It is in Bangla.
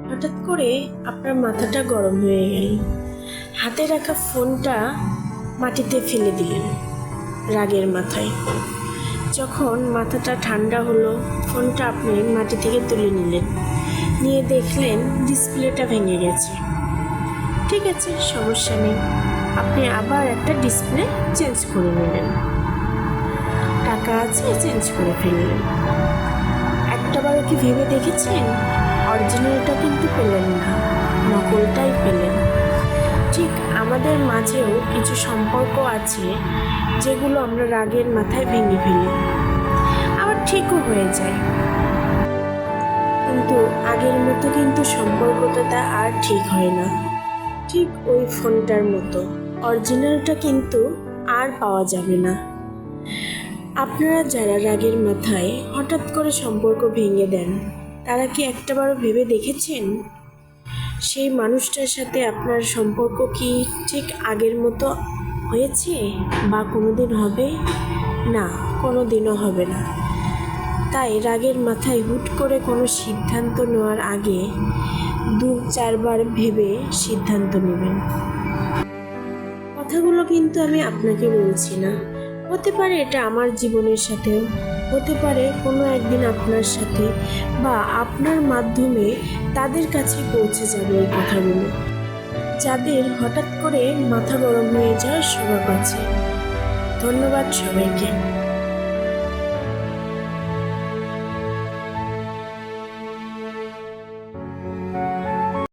হঠাৎ করে আপনার মাথাটা গরম হয়ে গেল, হাতে রাখা ফোনটা মাটিতে ফেলে দিলেন রাগের মাথায়। যখন মাথাটা ঠান্ডা হলো, ফোনটা আপনি মাটি থেকে তুলে নিলেন, নিয়ে দেখলেন ডিসপ্লেটা ভেঙে গেছে। ঠিক আছে, সমস্যা নেই, আপনি আবার একটা ডিসপ্লে চেঞ্জ করে নিলেন। টাকা আছে, চেঞ্জ করে ফেললেন। একটাবারও কি ভেবে দেখেছেন অরিজিনালটা কিন্তু পেলেন না, নকলটাই পেলেন। ঠিক আমাদের মাঝেও কিছু সম্পর্ক আছে যেগুলো আমরা রাগের মাথায় ভেঙে ফেলি, আবার ঠিকও হয়ে যায়, কিন্তু আগের মতো কিন্তু সম্পর্কটা আর ঠিক হয় না। ঠিক ওই ফোনটার মতো অরিজিনালটা কিন্তু আর পাওয়া যাবে না। আপনারা যারা রাগের মাথায় হঠাৎ করে সম্পর্ক ভেঙে দেন, তারা কি একটাবারও ভেবে দেখেছেন সেই মানুষটার সাথে আপনার সম্পর্ক কি ঠিক আগের মতো হয়েছে বা কোনোদিন হবে? না, কোনোদিনও হবে না। তাই রাগের মাথায় হুট করে কোনো সিদ্ধান্ত নেওয়ার আগে 2-4বার ভেবে সিদ্ধান্ত নেবেন। কথাগুলো কিন্তু আমি আপনাকে বলছি না, হতে পারে এটা আমার জীবনের সাথেও, হতে পারে কোনো একদিন আপনার সাথে বা আপনার মাধ্যমে তাদের কাছে পৌঁছে যাবে এই কথাগুলো, যাদের হঠাৎ করে মাথা গরম হয়ে যাওয়ার স্বভাব আছে। ধন্যবাদ সবাইকে।